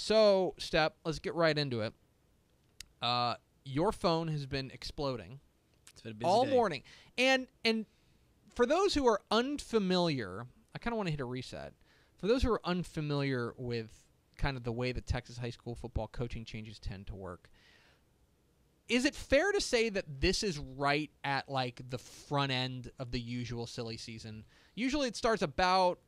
So, Stepp, let's get right into it. Your phone has been exploding It's been a busy all day. morning. And for those who are unfamiliar, I kind of want to hit a reset. For those who are unfamiliar with kind of the way that Texas high school football coaching changes tend to work, is it fair to say that this is right at like the front end of the usual silly season? Usually it starts about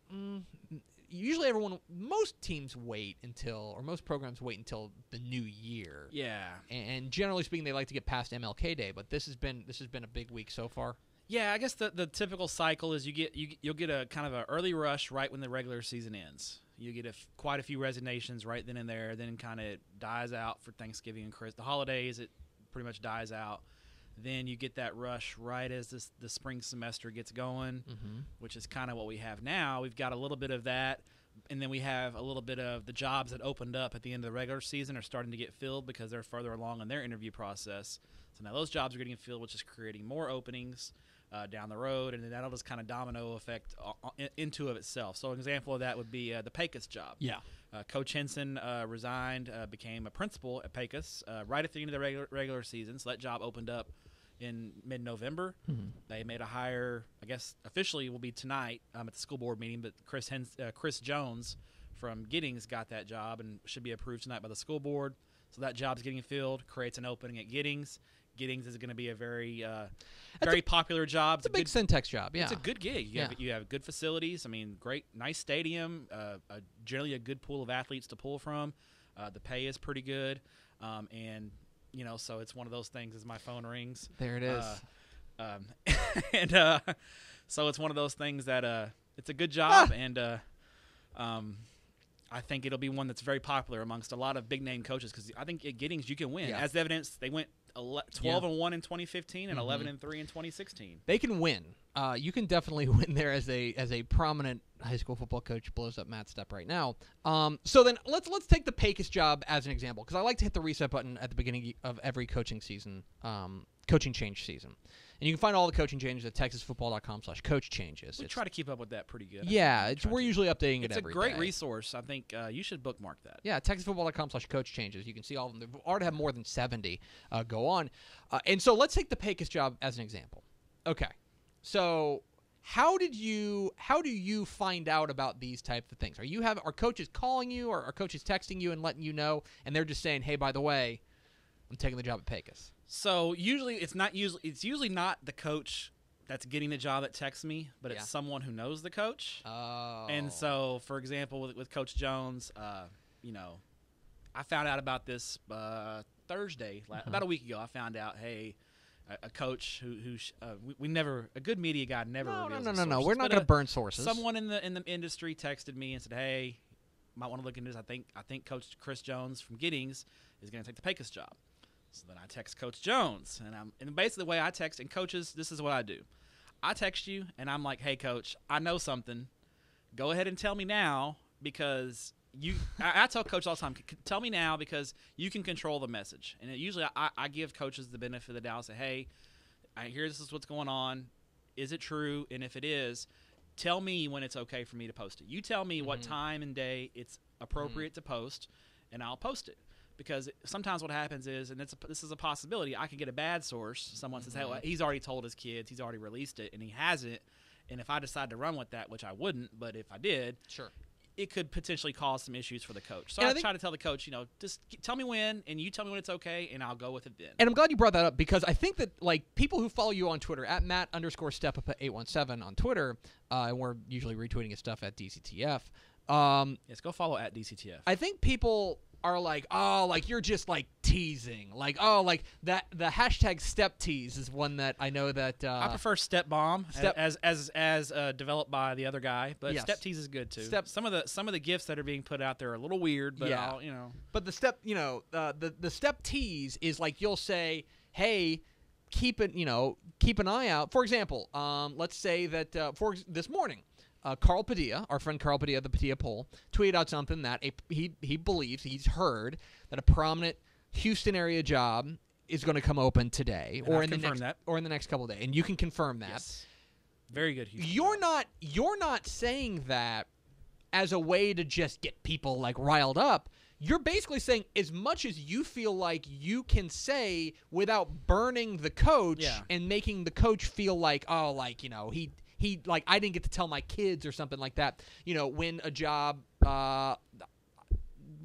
usually most teams wait until, or most programs wait until the new year. Yeah. And generally speaking, they like to get past MLK Day, but this has been a big week so far. Yeah, I guess the typical cycle is you'll get a kind of an early rush right when the regular season ends. You get quite a few resignations right then and there. Then kind of dies out for Thanksgiving and the holidays. It pretty much dies out. Then you get that rush right as the spring semester gets going, which is kind of what we have now. We've got a little bit of that, and then we have a little bit of the jobs that opened up at the end of the regular season are starting to get filled because they're further along in their interview process. So now those jobs are getting filled, which is creating more openings down the road, and then that'll just kind of domino effect into of itself. So an example of that would be the Pecos job. Yeah. Coach Henson resigned, became a principal at Pecos right at the end of the regular season. So that job opened up in mid-November. They made a hire, I guess officially will be tonight at the school board meeting, but Chris Jones from Giddings got that job and should be approved tonight by the school board. So that job's getting filled, creates an opening at Giddings. Giddings is going to be a very popular job. It's a big syntax job, yeah. It's a good gig. You have good facilities. I mean, nice stadium, generally a good pool of athletes to pull from. The pay is pretty good. And, so it's one of those things as my phone rings. There it is. So it's one of those things that it's a good job, and I think it'll be one that's very popular amongst a lot of big-name coaches because I think at Giddings you can win. Yeah. As evidence, they went 12-1 in 2015 and 11-3 in 2016. They can win. You can definitely win there as a prominent high school football coach blows up Matt Stepp right now. So then let's take the Pecos job as an example because I like to hit the reset button at the beginning of every coaching season, coaching change season. And you can find all the coaching changes at texasfootball.com/coach changes. We try to keep up with that pretty good. Yeah, we're usually updating it every day. It's a great resource. I think you should bookmark that. Yeah, texasfootball.com/coach changes. You can see all of them. They've already have more than 70 go on. And so let's take the Pecos job as an example. Okay. So how do you find out about these types of things? Are coaches calling you or are coaches texting you and letting you know and they're just saying, "Hey, by the way, I'm taking the job at Pecos"? So it's usually not the coach that's getting the job that texts me, but it's someone who knows the coach. Oh. And so, for example, with Coach Jones, I found out about this Thursday, about a week ago. I found out, hey, a coach who a good media guy never reveals his sources. No. We're not going to burn sources. Someone in the industry texted me and said, hey, might want to look into this. I think Coach Chris Jones from Giddings is going to take the Pecos job. So then I text Coach Jones, and basically the way I text, and coaches, this is what I do. I text you, and I'm like, hey, Coach, I know something. Go ahead and tell me now because I tell Coach all the time, tell me now because you can control the message. And usually I give coaches the benefit of the doubt. Say, hey, I hear this is what's going on. Is it true? And if it is, tell me when it's okay for me to post it. You tell me what time and day it's appropriate to post, and I'll post it. Because sometimes what happens is, and this is a possibility, I can get a bad source. Someone says, hey, well, he's already told his kids, he's already released it, and he hasn't. And if I decide to run with that, which I wouldn't, but if I did, sure, it could potentially cause some issues for the coach. So I try to tell the coach, just tell me when, and you tell me when it's okay, and I'll go with it then. And I'm glad you brought that up because I think that people who follow you on Twitter at Matt_SteppUp817 on Twitter, and we're usually retweeting his stuff at DCTF. Yes, go follow at DCTF. I think people are like, oh, like you're just like teasing, like, oh, like that. The hashtag Stepp tease is one that I know that I prefer Stepp bomb as developed by the other guy, but Stepp tease is good too. Some of the gifts that are being put out there are a little weird, but But the Stepp, the Stepp tease is like you'll say, hey, keep an eye out. For example, let's say that for this morning. Carl Padilla, our friend Carl Padilla of the Padilla Poll, tweeted out something that he believes, he's heard, that a prominent Houston area job is going to come open today or in the next couple of days. And you can confirm that. Yes. Very good. Houston You're not saying that as a way to just get people like riled up. you're basically saying as much as you feel like you can say without burning the coach and making the coach feel like, oh, like, you know, he like, I didn't get to tell my kids or something like that. You know, when a job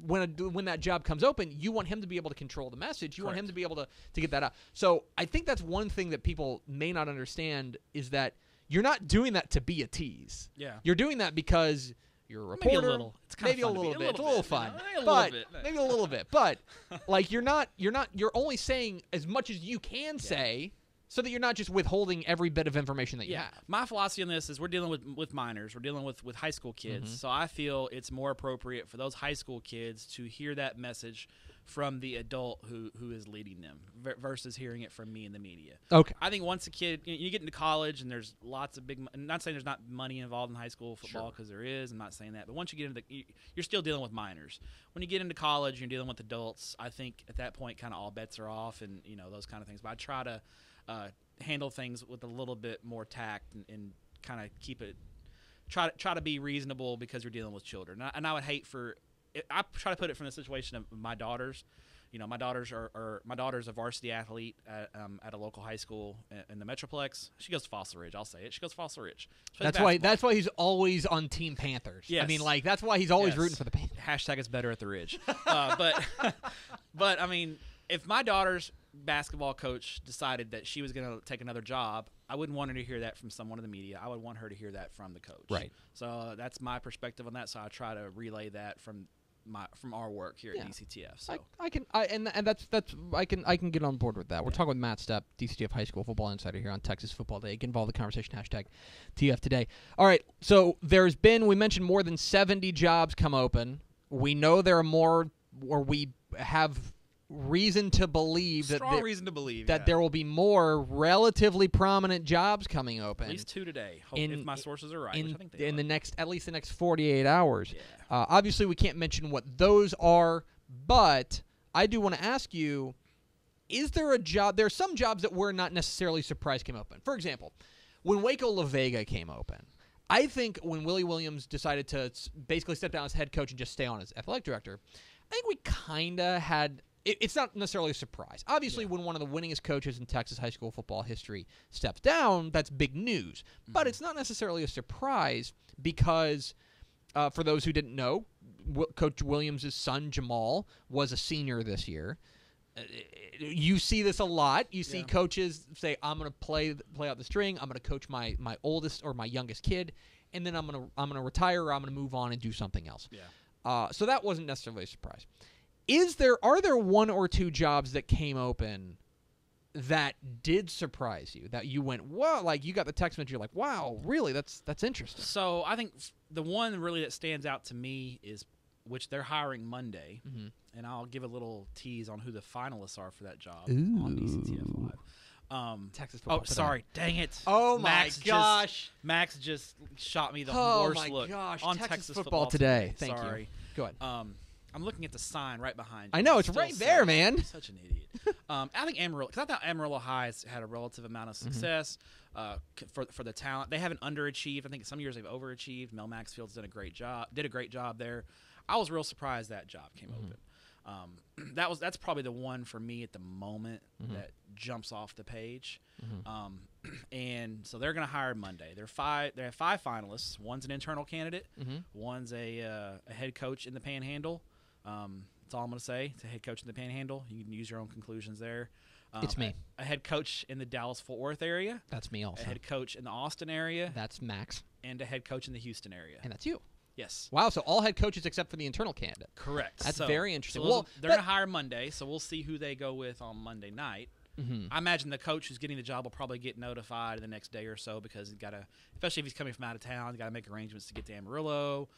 when that job comes open, you want him to be able to control the message. You want him to be able to get that out. So I think that's one thing that people may not understand is that you're not doing that to be a tease. Yeah. You're doing that because you're a reporter. Maybe a little. It's kind maybe of a little bit. It's a little fun. You know, but maybe a little bit. But like you're only saying as much as you can say so that you're not just withholding every bit of information that you have. My philosophy on this is we're dealing with minors. We're dealing with high school kids. So I feel it's more appropriate for those high school kids to hear that message from the adult who is leading them versus hearing it from me in the media. Okay. I think once a kid, you get into college and there's lots of I'm not saying there's not money involved in high school football because there is. I'm not saying that. But once you get into you're still dealing with minors. When you get into college, you're dealing with adults. I think at that point kind of all bets are off and, you know, those kind of things. But I try to handle things with a little bit more tact and kind of keep it try to be reasonable because you're dealing with children. And I would hate for I try to put it from the situation of my daughters. You know, my daughter's a varsity athlete at a local high school in the Metroplex. She goes to Fossil Ridge. I'll say it. She goes to Fossil Ridge. That's why he's always on Team Panthers. Yes. I mean, like that's why he's always rooting for the Panthers. Hashtag it's better at the Ridge. But I mean, if my daughter's basketball coach decided that she was going to take another job, I wouldn't want her to hear that from someone in the media. I would want her to hear that from the coach. Right. So that's my perspective on that. So I try to relay that from our work here at DCTF. So I can get on board with that. We're talking with Matt Stepp, DCTF High School Football Insider here on Texas Football Day. Get involved in the conversation, hashtag TF Today. All right, so we mentioned more than 70 jobs come open. We know there are more, or we have reason to believe that there will be more relatively prominent jobs coming open. At least 2 today, if my sources are right. Which I think they are. At least the next 48 hours. Yeah. Obviously, we can't mention what those are, but I do want to ask you: is there a job? There are some jobs that we're not necessarily surprised came open. For example, when Waco La Vega came open, I think when Willie Williams decided to basically step down as head coach and just stay on as athletic director, I think we kind of had. It's not necessarily a surprise. Obviously, when one of the winningest coaches in Texas high school football history steps down, that's big news. But it's not necessarily a surprise because, for those who didn't know, Coach Williams' son, Jamal, was a senior this year. You see this a lot. You see coaches say, I'm going to play out the string. I'm going to coach my oldest or my youngest kid, and then I'm going to retire or I'm going to move on and do something else. Yeah. So that wasn't necessarily a surprise. Are there one or two jobs that came open that did surprise you, that you went, whoa, like you got the text message, you're like, wow, really, that's interesting? So I think the one really that stands out to me is, which they're hiring Monday, and I'll give a little tease on who the finalists are for that job on DCTF Live. Texas football. Oh, sorry. Dang it. Oh, my gosh. Max just shot me the worst look on Texas football today. Thank you. Go ahead. I'm looking at the sign right behind you. I know. It's right there, man. I'm such an idiot. I think Amarillo, because I thought Amarillo High has had a relative amount of success for the talent. They haven't underachieved. I think some years they've overachieved. Mel Maxfield's did a great job there. I was real surprised that job came open. That's probably the one for me at the moment that jumps off the page. And so they're going to hire Monday. They have 5 finalists. One's an internal candidate. One's a head coach in the Panhandle. That's all I'm going to say. It's a head coach in the Panhandle. You can use your own conclusions there. It's me. A head coach in the Dallas-Fort Worth area. That's me also. A head coach in the Austin area. That's Max. And a head coach in the Houston area. And that's you. Yes. Wow, so all head coaches except for the internal candidate. Correct. That's very interesting. So they're going to hire Monday, so we'll see who they go with on Monday night. I imagine the coach who's getting the job will probably get notified the next day or so because he's got to, especially if he's coming from out of town, he's got to make arrangements to get to Amarillo,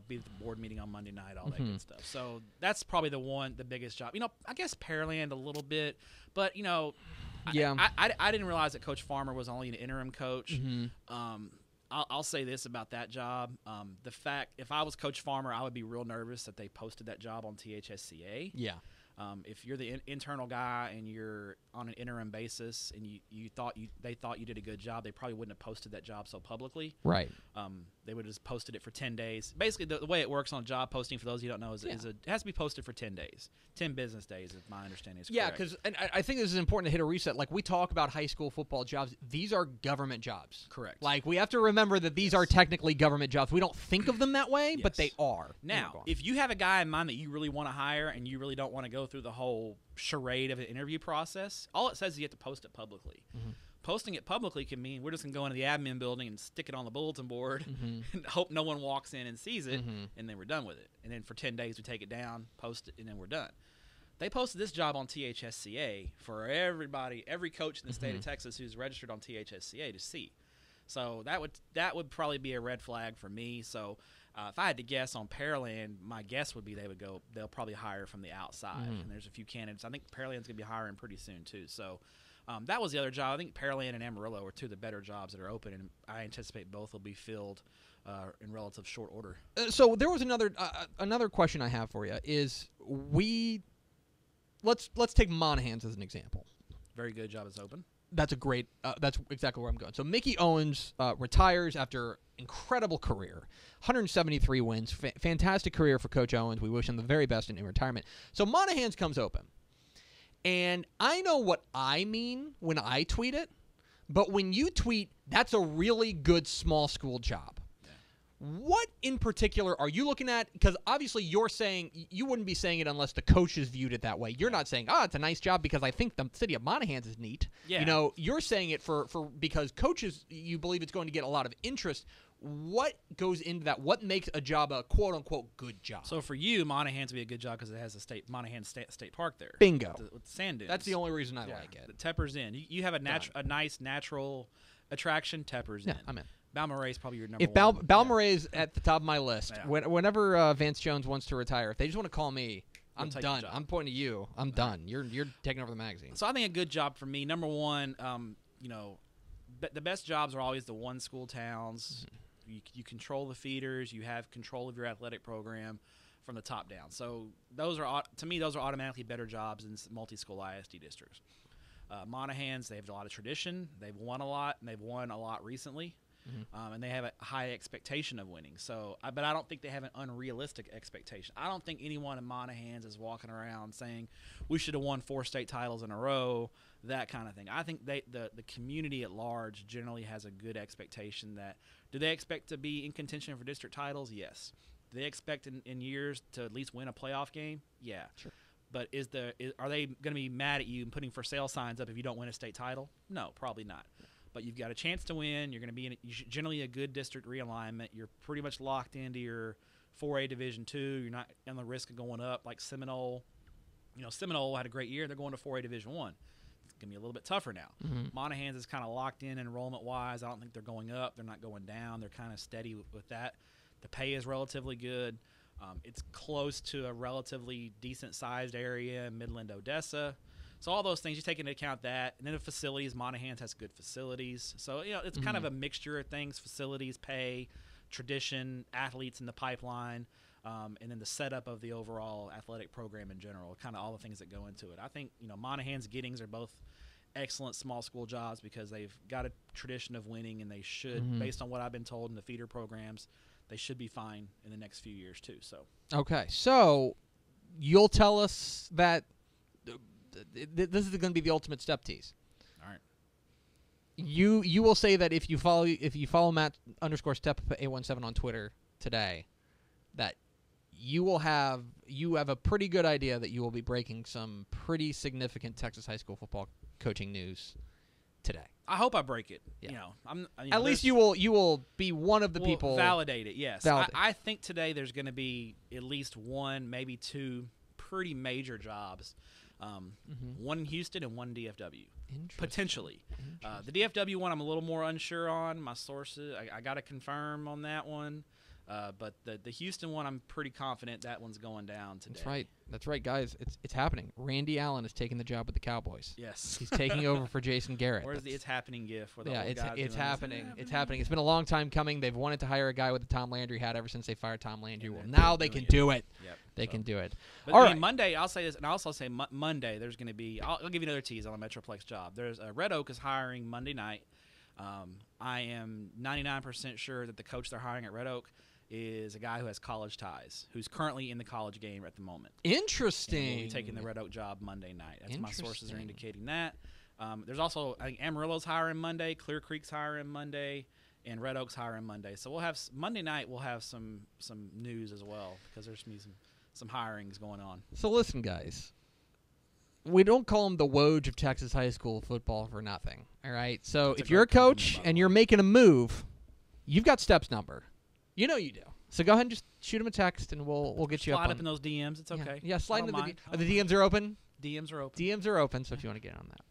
be at the board meting on Monday night, all that good stuff. So that's probably the biggest job. I guess Pearland a little bit, but I didn't realize that Coach Farmer was only an interim coach. I'll say this about that job. The fact, if I was Coach Farmer, I would be real nervous that they posted that job on THSCA. Yeah. If you're the internal guy and you're on an interim basis and they thought you did a good job, they probably wouldn't have posted that job so publicly. Right. They would have just posted it for 10 days. Basically, the way it works on job posting, for those of you who don't know, it has to be posted for 10 days. 10 business days, if my understanding is correct. Yeah, because I think this is important to hit a reset. Like, we talk about high school football jobs. These are government jobs. Correct. Like, we have to remember that these are technically government jobs. We don't think of them that way, but they are. Now, if you have a guy in mind that you really want to hire and you really don't want to go through the whole charade of an interview process, all it says is you have to post it publicly. Mm-hmm. Posting it publicly can mean we're just going to go into the admin building and stick it on the bulletin board and hope no one walks in and sees it, and then we're done with it. And then for 10 days we take it down, post it, and then we're done. They posted this job on THSCA for everybody, every coach in the state of Texas who's registered on THSCA to see. So that would probably be a red flag for me. So if I had to guess on Pearland, my guess would be they'll probably hire from the outside. And there's a few candidates. I think Pearland's going to be hiring pretty soon too. So that was the other job. I think Pearland and Amarillo are two of the better jobs that are open, and I anticipate both will be filled in relative short order. So there was another question I have for you is let's take Monahan's as an example. Very good job is open. That's a great. That's exactly where I'm going. So Mickey Owens retires after incredible career, 173 wins, fantastic career for Coach Owens. We wish him the very best in retirement. So Monahan's comes open, and I know what I mean when I tweet it, but when you tweet, that's a really good small school job. What in particular are you looking at? Because obviously you're saying you wouldn't be saying it unless the coaches viewed it that way. You're not saying, it's a nice job because I think the city of Monahan's is neat. Yeah. You know, you're saying it for because coaches, you believe it's going to get a lot of interest. What goes into that? What makes a job a quote-unquote good job? So for you, Monahan's would be a good job because it has Monahan State Park there. Bingo. With the sand dunes. That's the only reason I like it. The Tepper's in. You have a nice natural attraction. Tepper's in. I'm in. Balmorhea is probably your number one. If Balmorhea is at the top of my list, whenever Vance Jones wants to retire, if they just want to call me, I'm done. I'm pointing to you. I'm done. You're taking over the magazine. So I think a good job for me, number one, the best jobs are always the one school towns. You control the feeders. You have control of your athletic program from the top down. So those are automatically better jobs than multi-school ISD districts. Monahan's, they have a lot of tradition. They've won a lot, and they've won a lot recently. And they have a high expectation of winning. But I don't think they have an unrealistic expectation. I don't think anyone in Monahan's is walking around saying we should have won 4 state titles in a row, that kind of thing. I think the community at large generally has a good expectation that do they expect to be in contention for district titles? Yes. Do they expect in years to at least win a playoff game? Yeah. Sure. But are they going to be mad at you and putting for sale signs up if you don't win a state title? No, probably not. But you've got a chance to win. You're going to be generally a good district realignment. You're pretty much locked into your 4A Division II. You're not on the risk of going up like Seminole. Seminole had a great year. They're going to 4A Division I. It's going to be a little bit tougher now. Monahan's is kind of locked in enrollment-wise. I don't think they're going up. They're not going down. They're kind of steady with that. The pay is relatively good. It's close to a relatively decent-sized area in Midland, Odessa. So all those things, you take into account that. And then the facilities, Monahan's has good facilities. So, it's kind of a mixture of things, facilities, pay, tradition, athletes in the pipeline, and then the setup of the overall athletic program in general, kind of all the things that go into it. I think, Monahan's, Giddings are both excellent small school jobs because they've got a tradition of winning, and they should, based on what I've been told in the feeder programs, they should be fine in the next few years too. So okay, so you'll tell us that this is going to be the ultimate step tease. All right. You will say that if you follow Matt _Stepp 817 on Twitter today, that you have a pretty good idea that you will be breaking some pretty significant Texas high school football coaching news today. I hope I break it. Yeah. At least you will be one of the people validate it. Yes. I think today there's going to be at least one, maybe two pretty major jobs. One in Houston and one DFW, potentially. The DFW one I'm a little more unsure on. My sources, I got to confirm on that one. But the Houston one, I'm pretty confident that one's going down today. That's right. That's right, guys. It's happening. Randy Allen is taking the job with the Cowboys. Yes. He's taking over for Jason Garrett. Where's the "it's happening" gif? Where the Yeah, old it's guy's doing happening. this? It's happening. It's been a long time coming. They've wanted to hire a guy with the Tom Landry hat ever since they fired Tom Landry. And Well, they're now they doing can it. do it. Yep. They can do it. But All I right. mean, Monday, I'll say this, and I'll also say Monday there's going to be. I'll give you another tease on a Metroplex job. There's Red Oak is hiring Monday night. I am 99% sure that the coach they're hiring at Red Oak is a guy who has college ties, who's currently in the college game at the moment. Interesting. And will be taking the Red Oak job Monday night. That's my sources are Interesting. indicating that. There's also, I think Amarillo's hiring Monday, Clear Creek's hiring Monday, and Red Oak's hiring Monday. So we'll have Monday night. We'll have some news as well because there's some hirings going on. So listen, guys. We don't call him the Woj of Texas high school football for nothing. All right. So That's a if you're a great compliment, coach by the and way. you're making a move, you've got Stepp's number. You know you do. So go ahead and just shoot him a text, and we'll get you Slide up up on in those DMs. It's okay. Yeah, slide I don't into mind. the DMs are open. DMs are open. DMs are open. So if you want to get on that.